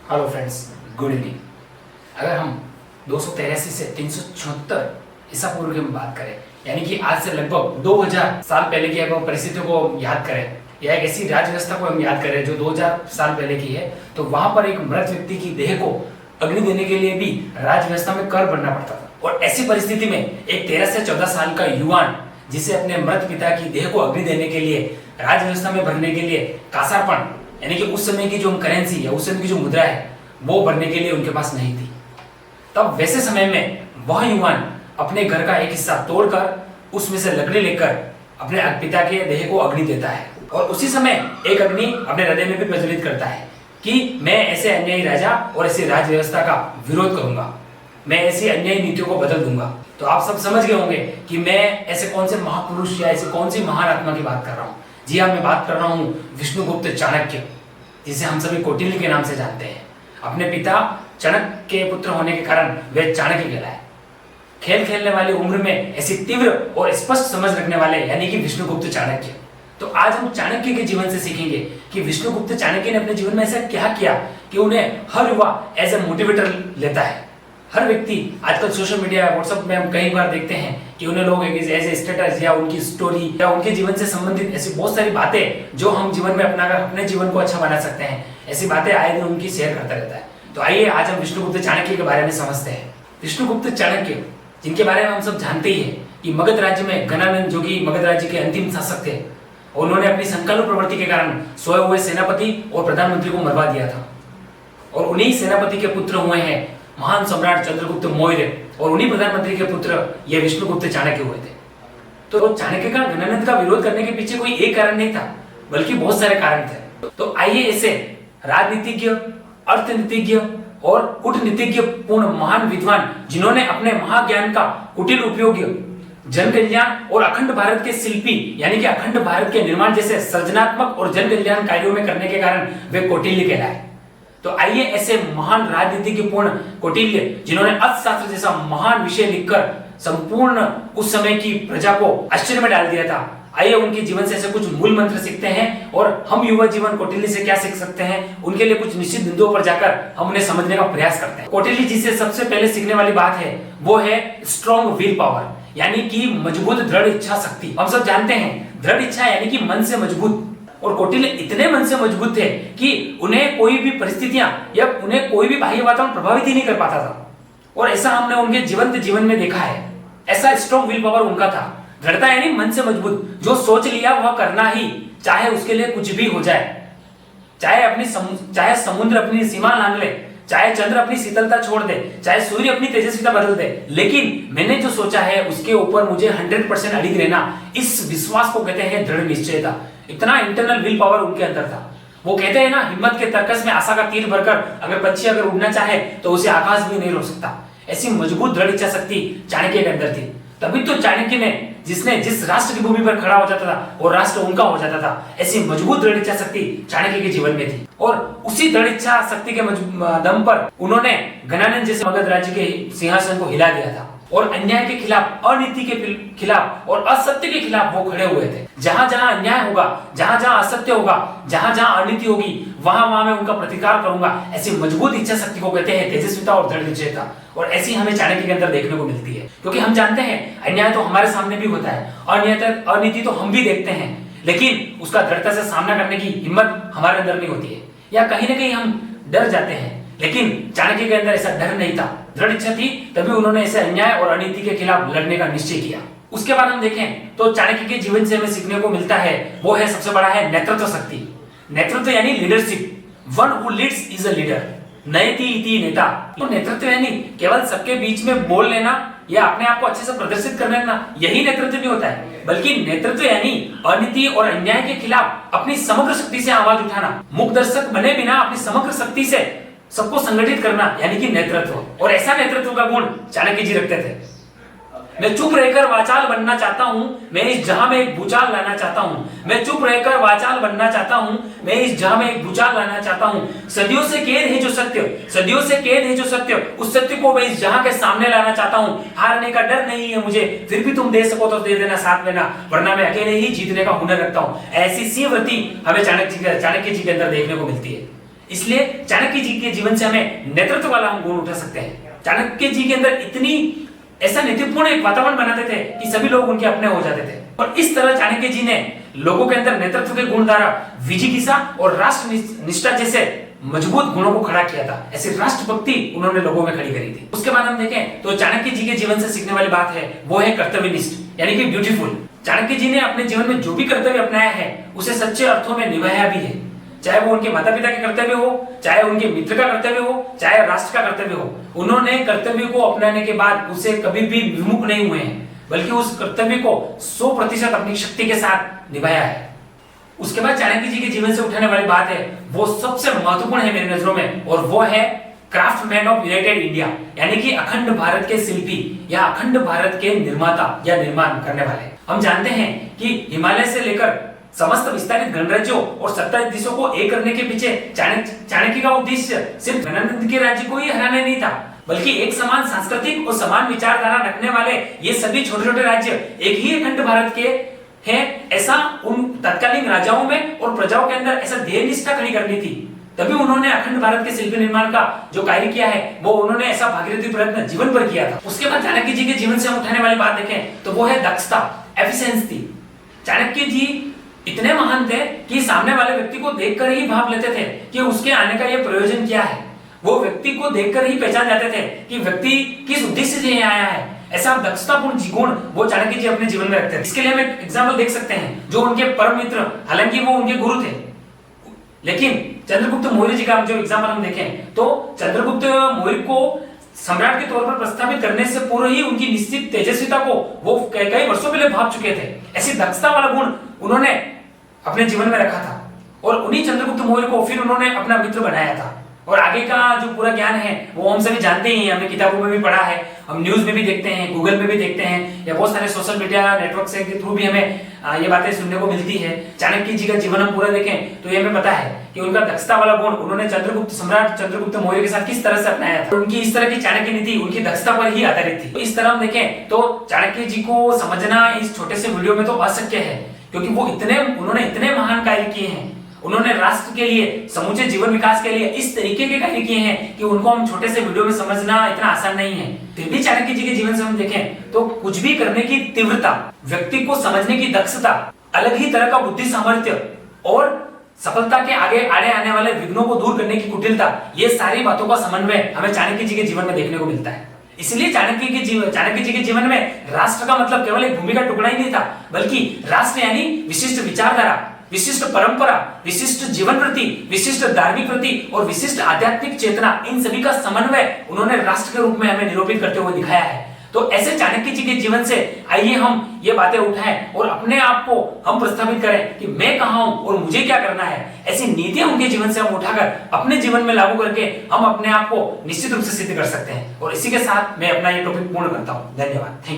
Hello friends, good evening. अगर हम 283 से 376 ईसा पूर्व की हम बात करें, यानी कि आज से लगभग 2000 साल पहले की अगर परिस्थितियों को हम याद करें या एक ऐसी राज व्यवस्था को हम याद करें जो 2000 साल पहले की है, तो वहां पर एक मृत व्यक्ति की देह को अग्नि देने के लिए भी राज व्यवस्था में कर बनना पड़ता था। और ऐसी परिस्थिति में एक 13 से 14 साल का युवान जिसे अपने मृत पिता की देह को अग्नि देने के लिए राज व्यवस्था में भरने के लिए कासारपण, यानी कि उस समय की जो करेंसी या उस समय की जो मुद्रा है वो भरने के लिए उनके पास नहीं थी। तब वैसे समय में वह युवान अपने घर का एक हिस्सा तोड़कर उसमें से लकड़ी लेकर अपने पिता के देह को अग्नि देता है और उसी समय एक अग्नि अपने हृदय में भी प्रज्वलित करता है कि मैं ऐसे अन्यायी राजा और ऐसी राज व्यवस्था का विरोध करूंगा, मैं ऐसी अन्यायी नीतियों को बदल दूंगा। तो आप सब समझ गए होंगे कि मैं ऐसे कौन से महापुरुष या ऐसे कौन सी महान आत्मा की बात कर रहा हूँ। जी हाँ, मैं बात कर रहा हूँ विष्णुगुप्त चाणक्य, जिसे हम सभी कौटिल्य के नाम से जानते हैं। अपने पिता चाणक्य के पुत्र होने के कारण वे चाणक्य कहलाए। खेल खेलने वाली उम्र में ऐसी तीव्र और स्पष्ट समझ रखने वाले यानी कि विष्णुगुप्त चाणक्य। तो आज हम चाणक्य के जीवन से सीखेंगे कि विष्णुगुप्त चाणक्य ने अपने जीवन में ऐसा क्या किया कि उन्हें हर युवा एज ए मोटिवेटर लेता है। हर व्यक्ति आजकल सोशल मीडिया व्हाट्सएप में हम कई बार देखते हैं कि उन्हें लोग एज ए स्टेटस या उनकी स्टोरी या उनके जीवन से संबंधित ऐसी बहुत सारी बातें जो हम जीवन में अपनाकर अपने जीवन को अच्छा बना सकते हैं, ऐसी बातें आए दिन उनकी शेयर करता रहता है। तो आइए आज हम विष्णुगुप्त चाणक्य के बारे में समझते हैं। विष्णुगुप्त चाणक्य, जिनके बारे में हम सब जानते ही हैं कि मगध राज्य में गणानंद, जो कि मगध राज्य के अंतिम शासक थे, उन्होंने अपनी संकल्प प्रवृत्ति के कारण सोए हुए सेनापति और प्रधानमंत्री को मरवा दिया था। और उन्हीं सेनापति के पुत्र हुए हैं महान सम्राट चंद्रगुप्त मौर्य, और उन्हीं प्रधानमंत्री के पुत्र ये विष्णुगुप्त चाणक्य हुए थे। तो चाणक्य का गणानंद का विरोध करने के पीछे कोई एक कारण नहीं था, बल्कि बहुत सारे कारण थे। तो आइए ऐसे राजनीतिज्ञ, अर्थनीतिज्ञ और कूटनीतिज्ञ पूर्ण महान विद्वान, जिन्होंने अपने महाज्ञान का कुटिल उपयोग जन कल्याण और अखंड भारत के शिल्पी यानी कि अखंड भारत के निर्माण जैसे सृजनात्मक और जन कल्याण कार्यों में करने के कारण वे कौटिल्य कहलाए। तो आइए ऐसे महान राजनीतिज्ञ पूर्ण कौटिल्य, जिन्होंने अर्थशास्त्र जैसा महान विषय लिखकर संपूर्ण उस समय की प्रजा को आश्चर्य में डाल दिया था, आइए उनके जीवन से ऐसे कुछ मूल मंत्र सीखते हैं और हम युवा जीवन कौटिल्य से क्या सीख सकते हैं, उनके लिए कुछ निश्चित बिंदुओं पर जाकर हम उन्हें समझने का प्रयास करते हैं। कौटिल्य जी से सबसे पहले सीखने वाली बात है वो है स्ट्रॉन्ग विल पावर, यानी कि मजबूत दृढ़ इच्छा शक्ति। हम सब जानते हैं दृढ़ इच्छा यानी कि मन से मजबूत, और कौटिल्य इतने मन से मजबूत थे कि उन्हें कोई भी परिस्थितियां या उन्हें कोई भी बाह्य वातावरण प्रभावित ही नहीं कर पाता था। और ऐसा हमने उनके जीवन में देखा है। ऐसा स्ट्रॉन्ग विल पावर उनका था। दृढ़ता यानी मन से मजबूत, जो सोच लिया वह करना ही, चाहे उसके लिए कुछ भी हो जाए, चाहे समुद्र अपनी सीमा लांघ ले, चाहे चंद्र अपनी शीतलता छोड़ दे, चाहे सूर्य अपनी तेजस्विता बदल दे, लेकिन मैंने जो सोचा है उसके ऊपर मुझे 100% अडिग रहना, इस विश्वास को कहते हैं दृढ़ निश्चयता। इतना इंटरनल विल पावर उनके अंदर था। वो कहते हैं ना, हिम्मत के तर्कस में आशा का तीर भरकर अगर पक्षी अगर उड़ना चाहे तो उसे आकाश भी नहीं रोक सकता। ऐसी मजबूत दृढ़ इच्छा शक्ति चाणक्य के अंदर थी। तभी तो चाणक्य ने जिस राष्ट्र की भूमि पर खड़ा हो जाता था और राष्ट्र उनका हो जाता था, ऐसी मजबूत दृढ़ इच्छा शक्ति चाणक्य के जीवन में थी। और उसी दृढ़ इच्छा शक्ति के दम पर उन्होंने गणानंद जैसे मगध राज्य के सिंहासन को हिला दिया था और अन्याय के खिलाफ, अनीति के खिलाफ और असत्य के खिलाफ वो खड़े हुए थे। जहां जहां अन्याय होगा, जहां जहां असत्य होगा, जहां जहां अनीति होगी, वहां वहां मैं उनका प्रतिकार करूंगा। ऐसी मजबूत इच्छा शक्ति को कहते हैं तेजस्विता और दृढ़ निश्चयता। और ऐसी हमें चाणक्य के अंदर देखने को मिलती है, क्योंकि हम जानते हैं अन्याय तो हमारे सामने भी होता है, अनीति तो हम भी देखते हैं, लेकिन उसका दृढ़ता से सामना करने की हिम्मत हमारे अंदर नहीं होती है, या कहीं ना कहीं हम डर जाते हैं। लेकिन चाणक्य के अंदर ऐसा डर नहीं था, दृढ़ इच्छा थी, तभी उन्होंने ऐसे अन्याय और अनीति के खिलाफ लड़ने का निश्चय किया। उसके बाद हम देखें तो चाणक्य के जीवन से हमें सीखने को मिलता है वो है सबसे बड़ा है नेतृत्व शक्ति। नेतृत्व यानी leadership. One who leads is a leader, नयति इति नेता। तो नेतृत्व यानी केवल सबके बीच में बोल लेना या अपने आप को अच्छे से प्रदर्शित कर लेना, यही नेतृत्व नहीं होता है, बल्कि नेतृत्व यानी अनीति और अन्याय के खिलाफ अपनी समग्र शक्ति से आवाज उठाना, मुख दर्शक बने बिना अपनी समग्र शक्ति से सबको संगठित करना, यानी कि नेतृत्व। और ऐसा नेतृत्व का गुण चाणक्य जी रखते थे। मैं चुप रहकर वाचाल बनना चाहता हूं, मैं इस जहां में एक भूचाल लाना चाहता हूं। मैं चुप रहकर वाचाल बनना चाहता हूं, मैं इस जहां में एक भूचाल लाना चाहता हूं। सदियों से कैद है जो सत्य, सदियों से कैद है जो सत्य, उस सत्य को मैं इस जहां के सामने लाना चाहता हूं। हारने का डर नहीं है मुझे, फिर भी तुम दे सको तो दे देना, साथ लेना, वरना मैं अकेले ही जीतने का हुनर रखता हूं। ऐसी सी वृत्ति हमें चाणक्य जी के अंदर देखने को मिलती है। इसलिए चाणक्य जी के जीवन से हमें नेतृत्व वाला हम गुण उठा सकते हैं। चाणक्य जी के अंदर इतनी ऐसा नीतिपूर्ण एक वातावरण बनाते थे कि सभी लोग उनके अपने हो जाते थे। और इस तरह चाणक्य जी ने लोगों के अंदर नेतृत्व के गुण द्वारा विजिगिषा और राष्ट्र निष्ठा जैसे मजबूत गुणों को खड़ा किया था। ऐसी राष्ट्रभक्ति उन्होंने लोगों में खड़ी करी थी। उसके बाद हम देखें तो चाणक्य जी के जीवन से सीखने वाली बात है वो है कर्तव्यनिष्ठ, यानी कि ड्यूटीफुल। चाणक्य जी ने अपने जीवन में जो भी कर्तव्य अपनाया है उसे सच्चे अर्थों में निभाया भी है, चाहे वो उनके माता पिता के कर्तव्य हो, चाहे उनके मित्र का कर्तव्य हो, चाहे राष्ट्र का कर्तव्य हो। उन्होंने कर्तव्य को अपनाने के बाद उसे कभी भी विमुख नहीं हुए हैं, बल्कि उस कर्तव्य को 100% अपनी शक्ति के साथ निभाया है। उसके बाद चाणक्य जी के जीवन से उठाने वाली बात है वो सबसे महत्वपूर्ण है मेरी नजरों में, और वो है क्राफ्टमैन ऑफ यूनाइटेड इंडिया, यानी कि अखंड भारत के शिल्पी या अखंड भारत के निर्माता या निर्माण करने वाले। हम जानते हैं कि हिमालय से लेकर समस्त विस्तारित गणराज्यों और 27 देशों को एक करने के पीछे चाणक्य का उद्देश्य सिर्फ गणतंत्र के राज्य को ही हराना नहीं था, बल्कि एक समान सांस्कृतिक और समान विचारधारा रखने वाले ये सभी छोटे छोटे राज्य एक ही अखंड भारत के हैं, ऐसा उन तत्कालीन राजाओं में और प्रजाओं के अंदर ऐसा ध्येय निष्ठा खड़ी करनी थी। तभी उन्होंने अखंड भारत के शिल्प निर्माण का जो कार्य किया है वो उन्होंने ऐसा भागीरथी प्रयत्न जीवन भर किया था। उसके बाद चाणक्य जी के जीवन से हम उठाने वाली बात देखें तो वो है दक्षता, एफिशिएंसी। चाणक्य जी इतने महान थे कि सामने वाले व्यक्ति को देखकर ही भाप लेते थे कि उसके आने का ये प्रयोजन क्या है। वो व्यक्ति को देखकर ही पहचान जाते थे कि व्यक्ति किस उद्देश्य से यहाँ आया है। ऐसा दक्षतापूर्ण गुण वो चाणक्य जी अपने जीवन में रखते थे। इसके लिए हम एक एग्जाम्पल देख सकते हैं, जो उनके परम मित्र, हालांकि वो उनके गुरु थे, लेकिन चंद्रगुप्त मौर्य जी का जो एग्जाम्पल हम देखें तो चंद्रगुप्त मौर्य को सम्राट के तौर पर प्रस्थापित करने से पूर्व ही उनकी निश्चित तेजस्विता को वो कई वर्षों पहले भाप चुके थे। ऐसी दक्षता वाला गुण उन्होंने अपने जीवन में रखा था, और उन्हीं चंद्रगुप्त मौर्य को फिर उन्होंने अपना मित्र बनाया था। और आगे का जो पूरा ज्ञान है वो हम सभी जानते ही हैं, हमने किताबों में भी पढ़ा है, हम न्यूज में भी देखते हैं, गूगल में भी देखते हैं, या बहुत सारे सोशल मीडिया नेटवर्क से के थ्रू भी हमें ये बातें सुनने को मिलती है। चाणक्य जी का जीवन हम पूरा देखें तो ये हमें पता है कि उनका दक्षता वाला गुण उन्होंने सम्राट चंद्रगुप्त मौर्य के साथ किस तरह से अपनाया था। उनकी इस तरह की चाणक्य नीति उनकी दक्षता पर ही आधारित थी। तो इस तरह हम देखें तो चाणक्य जी को समझना इस छोटे से वीडियो में तो अशक्य है, क्योंकि वो उन्होंने इतने महान कार्य किए हैं। उन्होंने राष्ट्र के लिए, समूचे जीवन विकास के लिए इस तरीके के कार्य किए हैं कि उनको हम छोटे से वीडियो में समझना इतना आसान नहीं है। फिर भी चाणक्य जी के जीवन से हम देखें तो कुछ भी करने की तीव्रता, व्यक्ति को समझने की दक्षता, अलग ही तरह का बुद्धि सामर्थ्य और सफलता के आगे आने वाले विघ्नों को दूर करने की कुटिलता, ये सारी बातों का समन्वय हमें चाणक्य जी के जीवन में देखने को मिलता है। इसलिए चाणक्य जी के जीवन में राष्ट्र का मतलब केवल एक भूमि का टुकड़ा ही नहीं था, बल्कि राष्ट्र यानी विशिष्ट विचारधारा, विशिष्ट परंपरा, विशिष्ट जीवन प्रति, विशिष्ट धार्मिक प्रति और विशिष्ट आध्यात्मिक चेतना, इन सभी का समन्वय उन्होंने राष्ट्र के रूप में हमें निरूपित करते हुए दिखाया है। तो ऐसे चाणक्य जी के जीवन से आइए हम ये बातें उठाएं और अपने आप को हम प्रस्थापित करें कि मैं कहां हूं और मुझे क्या करना है। ऐसी नीतियां उनके जीवन से हम उठाकर अपने जीवन में लागू करके हम अपने आप को निश्चित रूप से सिद्ध कर सकते हैं। और इसी के साथ मैं अपना ये टॉपिक पूर्ण करता हूं। धन्यवाद, थैंक यू।